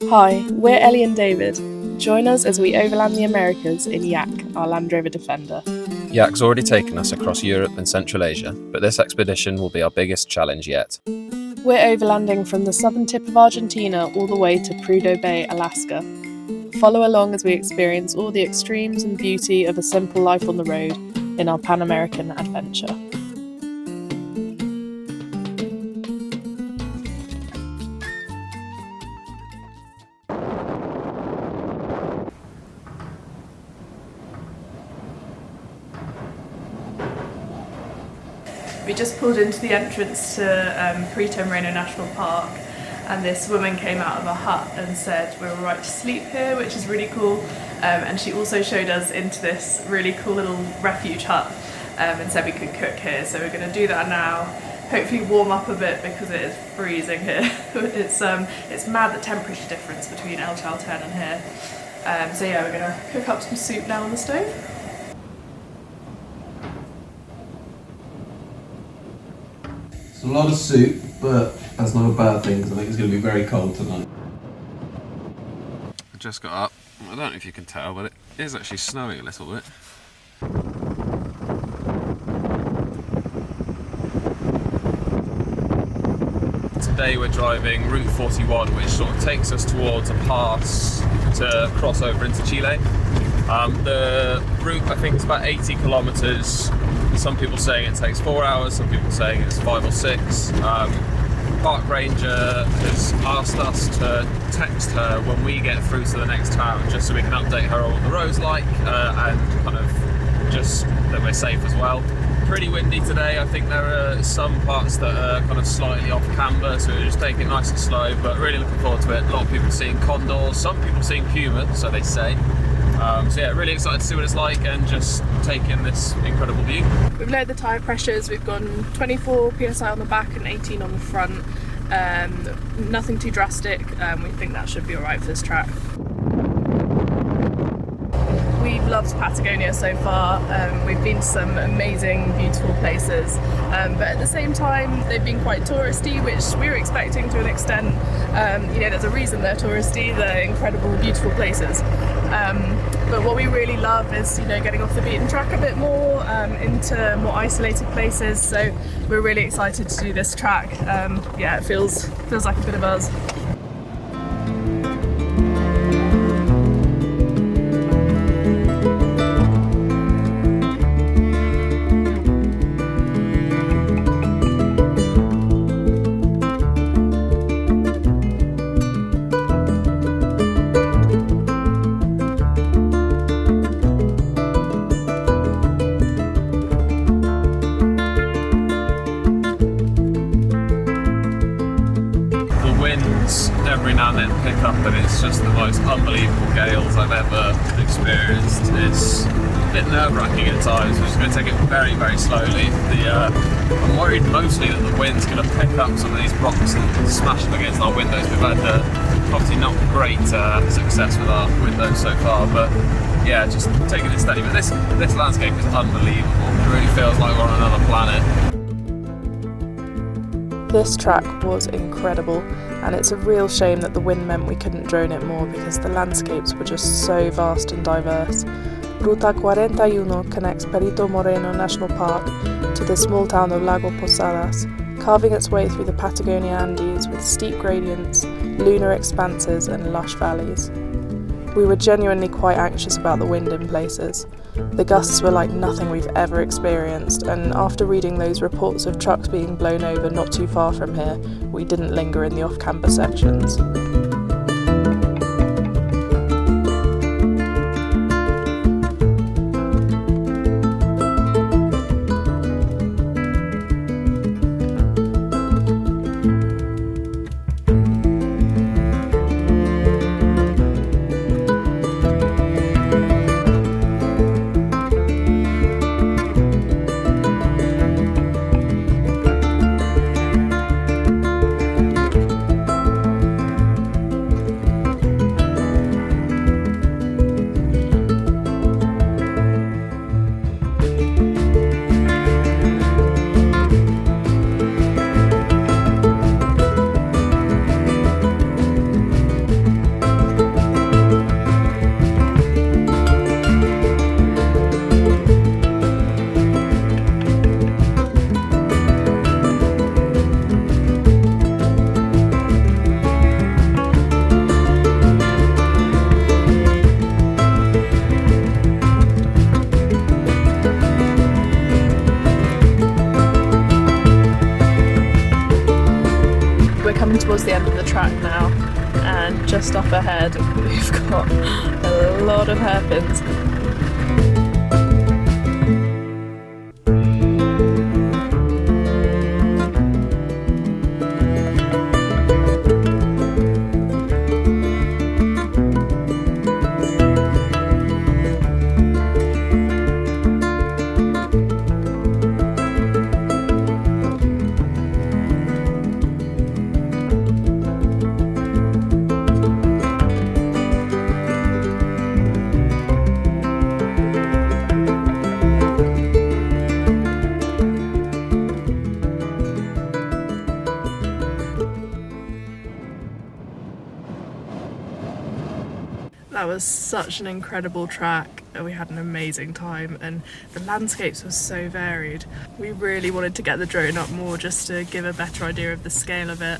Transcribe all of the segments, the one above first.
Hi, we're Ellie and David. Join us as we overland the Americas in Yak, our Land Rover Defender. Yak's already taken us across Europe and Central Asia, but this expedition will be our biggest challenge yet. We're overlanding from the southern tip of Argentina all the way to Prudhoe Bay, Alaska. Follow along as we experience all the extremes and beauty of a simple life on the road in our Pan-American adventure. We just pulled into the entrance to Perito Moreno National Park, and this woman came out of a hut and said we're all right to sleep here, which is really cool. And she also showed us into this really cool little refuge hut and said we could cook here. So we're going to do that now. Hopefully warm up a bit because it is freezing here. It's mad the temperature difference between El Chalten and here. So yeah, we're going to cook up some soup now on the stove. It's a lot of soup, but that's not a bad thing because I think it's going to be very cold tonight. I just got up. I don't know if you can tell, but it is actually snowing a little bit. Today we're driving Route 41, which sort of takes us towards a pass to cross over into Chile. The route, I think, is about 80 kilometres. Some people saying it takes 4 hours, some people saying it's 5 or 6. Park ranger has asked us to text her when we get through to the next town, just so we can update her on what the road's like and kind of just that we're safe as well. Pretty windy today. I think there are some parts that are kind of slightly off camber, so we're just taking it nice and slow, but really looking forward to it. A lot of people seeing condors, some people seeing pumas, so they say. So yeah, really excited to see what it's like and just take in this incredible view. We've lowered the tyre pressures, we've gone 24 psi on the back and 18 on the front. Nothing too drastic, we think that should be alright for this track. We've loved Patagonia so far. We've been to some amazing, beautiful places, but at the same time they've been quite touristy, which we were expecting to an extent. There's a reason they're touristy, they're incredible, beautiful places. But what we really love is, getting off the beaten track a bit more, into more isolated places. So we're really excited to do this track. It feels like a bit of us. Every now and then pick up, and it's just the most unbelievable gales I've ever experienced. It's a bit nerve-wracking at times. We're just going to take it very, very slowly. I'm worried mostly that the wind's going to pick up some of these rocks and smash them against our windows. We've had obviously not great success with our windows so far, but yeah, just taking it steady. But this landscape is unbelievable. It really feels like we're on another planet. This track was incredible, and it's a real shame that the wind meant we couldn't drone it more because the landscapes were just so vast and diverse. Ruta 41 connects Perito Moreno National Park to the small town of Lago Posados, carving its way through the Patagonia Andes with steep gradients, lunar expanses and lush valleys. We were genuinely quite anxious about the wind in places. The gusts were like nothing we've ever experienced, and after reading those reports of trucks being blown over not too far from here, we didn't linger in the off-camber sections. just up ahead we've got a lot of hairpins. That was such an incredible track. We had an amazing time and the landscapes were so varied. We really wanted to get the drone up more just to give a better idea of the scale of it,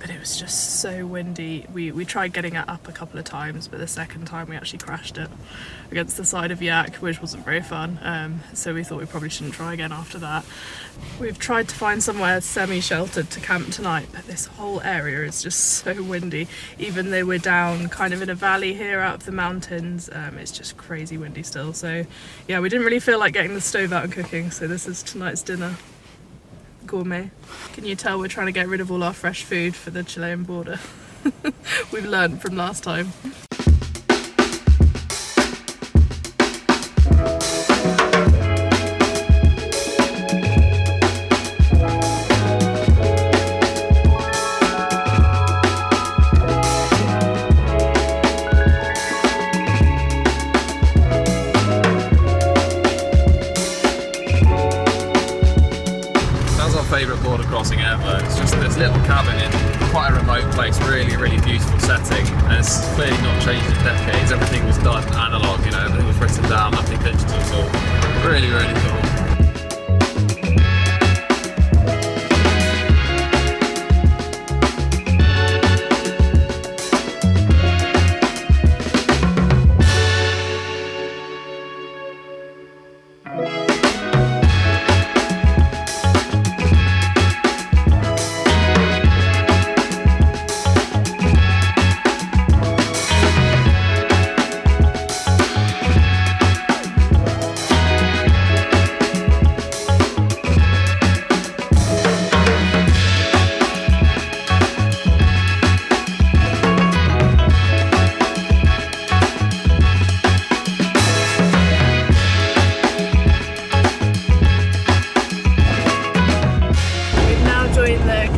but it was just so windy. We tried getting it up a couple of times, but the second time we actually crashed it against the side of Yak, which wasn't very fun, so we thought we probably shouldn't try again after that. We've tried to find somewhere semi-sheltered to camp tonight, but this whole area is just so windy. Even though we're down kind of in a valley here out of the mountains, it's just crazy windy still. So yeah, we didn't really feel like getting the stove out and cooking, so this is tonight's dinner. Gourmet. Can you tell we're trying to get rid of all our fresh food for the Chilean border? We've learned from last time. Favourite border crossing ever. It's just this little cabin in quite a remote place, really beautiful setting, and it's clearly not changed in decades. Everything was done analogue, you know, everything was written down, nothing digital at all. Really cool.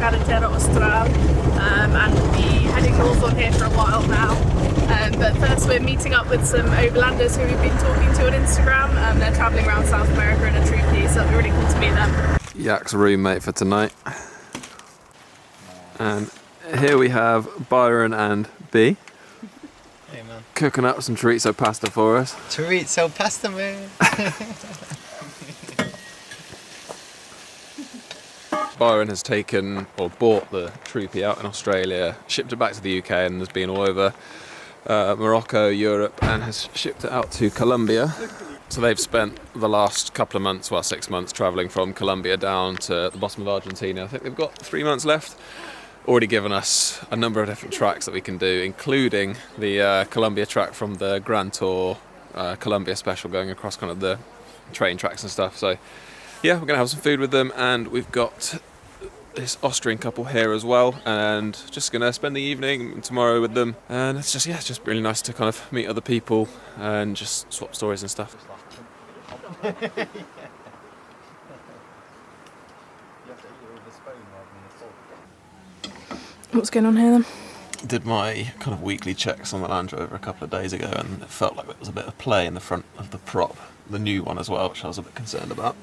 Carratera Austral, and we'll be heading north on here for a while now. But first we're meeting up with some Overlanders who we've been talking to on Instagram. They're travelling around South America in a troopy, so it'll be really cool to meet them. Yak's roommate for tonight. And here we have Byron and B. Hey man. Cooking up some chorizo pasta for us. Chorizo pasta, man. Byron has taken or bought the troopy out in Australia, shipped it back to the UK, and has been all over Morocco, Europe, and has shipped it out to Colombia. So they've spent the last couple of months, well 6 months, travelling from Colombia down to the bottom of Argentina. I think they've got 3 months left. Already given us a number of different tracks that we can do, including the Colombia track from the Grand Tour Colombia special, going across kind of the train tracks and stuff. So yeah, we're going to have some food with them, and we've got this Austrian couple here as well, and just going to spend the evening tomorrow with them. And it's just, yeah, it's just really nice to kind of meet other people and just swap stories and stuff. What's going on here then? Did my kind of weekly checks on the Land Rover a couple of days ago, and it felt like there was a bit of play in the front of the prop, the new one as well, which I was a bit concerned about.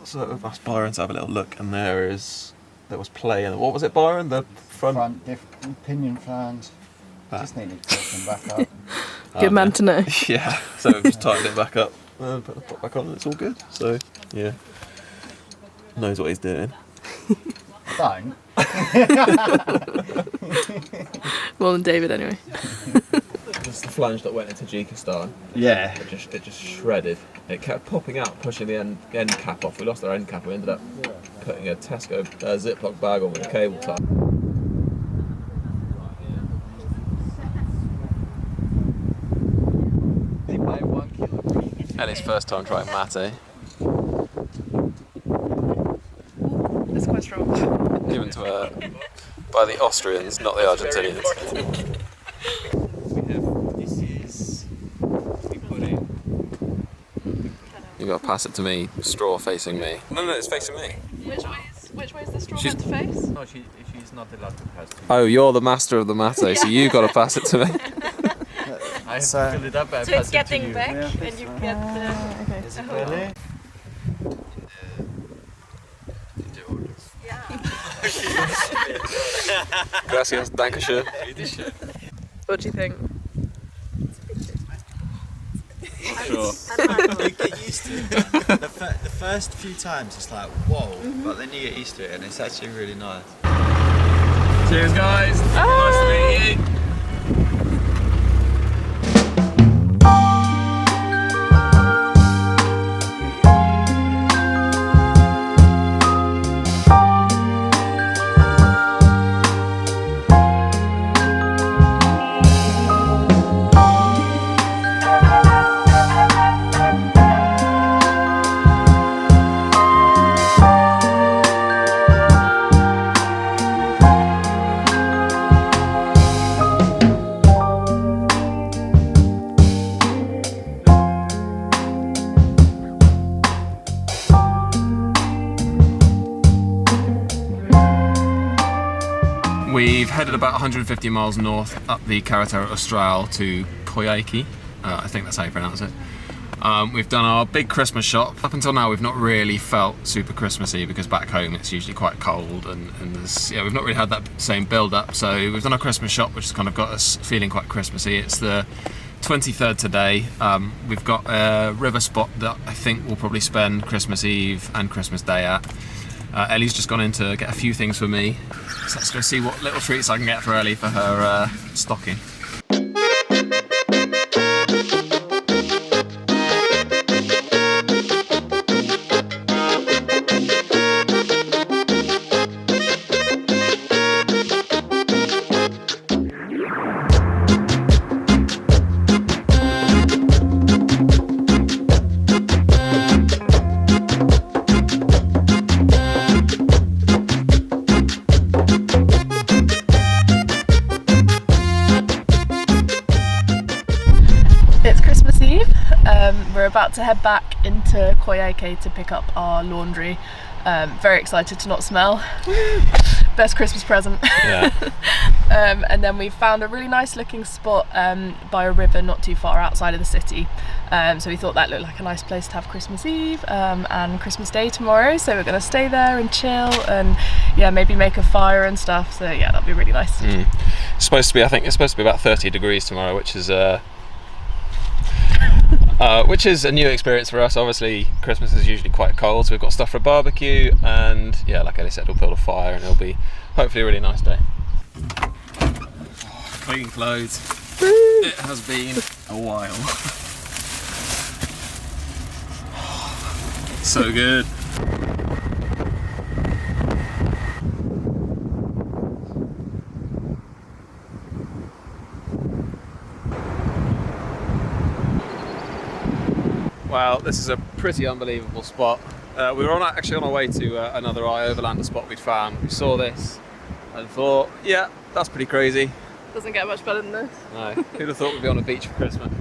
So I've asked Byron to have a little look, and there was play in, what was it, Byron? The front pinion flange. Just needed to put them back up. Good man to know. Yeah, so we've just tightened it back up and put the prop back on, and it's all good. So yeah, knows what he's doing. Don't. More than David anyway. It's the flange that went into Tajikistan. Yeah. It just shredded. It kept popping out, pushing the end cap off. We lost our end cap. We ended up putting a Tesco Ziploc bag on with a cable tie. Ellie's first time trying mate. It's quite strong. Given to her by the Austrians, not the Argentinians. You gotta pass it to me, straw facing me. No, it's facing me. Which way is the straw meant to face? No, she's not allowed to pass. Oh, you're the master of the mate, so you gotta pass it to me. I have to fill it up and So pass it's it getting to you. back and you get the... Okay. Is it really? Gracias, dankeschön. What do you think? Sure. You get used to it. The first few times it's like, whoa, but then you get used to it and it's actually really nice. Cheers, guys. Nice to meet you. We've headed about 150 miles north up the Carratera Austral to Coyhaique. I think that's how you pronounce it. We've done our big Christmas shop. Up until now we've not really felt super Christmassy because back home it's usually quite cold and we've not really had that same build up. So we've done our Christmas shop, which has kind of got us feeling quite Christmassy. It's the 23rd today. We've got a river spot that I think we'll probably spend Christmas Eve and Christmas Day at. Ellie's just gone in to get a few things for me, so let's go see what little treats I can get for Ellie for her stocking. We're about to head back into Coyhaique to pick up our laundry. Very excited to not smell. Best Christmas present. Yeah. And then we found a really nice looking spot by a river not too far outside of the city. So we thought that looked like a nice place to have Christmas Eve and Christmas Day tomorrow. So we're going to stay there and chill and maybe make a fire and stuff. So yeah, that'll be really nice. I think it's supposed to be about 30 degrees tomorrow, which is a new experience for us. Obviously Christmas is usually quite cold, so we've got stuff for a barbecue, and yeah, like Ellie said, we'll build a fire and it'll be hopefully a really nice day. Clean clothes. It has been a while. So good. Well, this is a pretty unbelievable spot. We were actually on our way to another Overlander spot we'd found. We saw this and thought, yeah, that's pretty crazy. Doesn't get much better than this. No, who'd have thought we'd be on a beach for Christmas?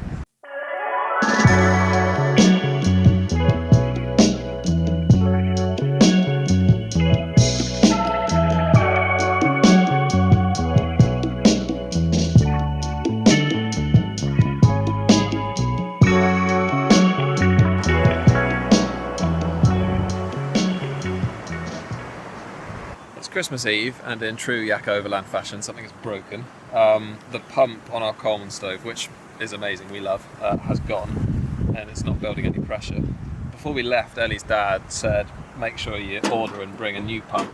Christmas Eve, and in true Yak Overland fashion, something is broken. The pump on our Coleman stove, which is amazing, we love, has gone, and it's not building any pressure. Before we left, Ellie's dad said, make sure you order and bring a new pump,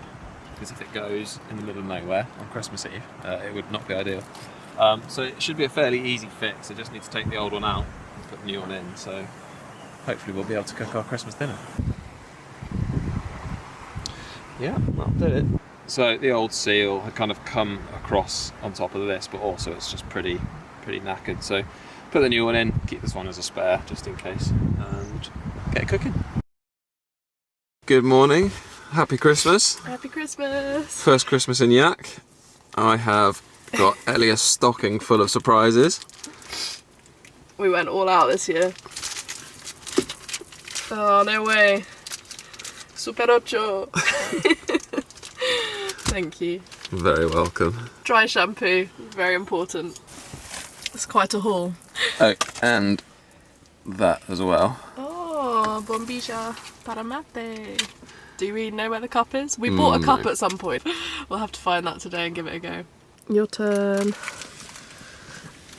because if it goes in the middle of nowhere on Christmas Eve, it would not be ideal. So it should be a fairly easy fix. I just need to take the old one out and put the new one in, so hopefully we'll be able to cook our Christmas dinner. Yeah, that did it. So the old seal had kind of come across on top of this, but also it's just pretty knackered. So put the new one in, keep this one as a spare just in case, and get cooking. Good morning, happy Christmas. Happy Christmas. First Christmas in Yak. I have got Ellie a stocking full of surprises. We went all out this year. Oh, no way. Super ocho. Thank you. Very welcome. Dry shampoo, very important. It's quite a haul. Oh, and that as well. Oh, bombilla para mate. Do we know where the cup is? We bought a cup at some point. We'll have to find that today and give it a go. Your turn.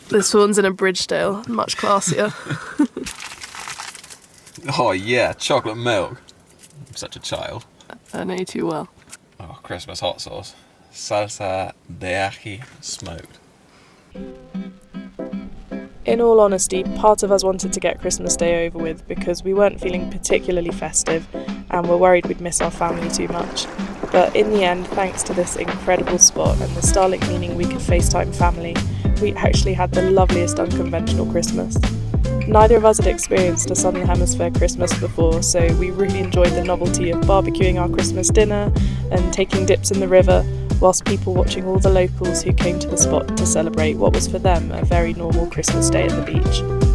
This one's in a Bridgedale, much classier. Oh yeah, chocolate milk. I'm such a child. I know you too well. Oh, Christmas hot sauce. Salsa de ají smoked. In all honesty, part of us wanted to get Christmas Day over with because we weren't feeling particularly festive and were worried we'd miss our family too much. But in the end, thanks to this incredible spot and the Starlink meaning we could FaceTime family, we actually had the loveliest unconventional Christmas. Neither of us had experienced a Southern Hemisphere Christmas before, so we really enjoyed the novelty of barbecuing our Christmas dinner and taking dips in the river, whilst people watching all the locals who came to the spot to celebrate what was for them a very normal Christmas day at the beach.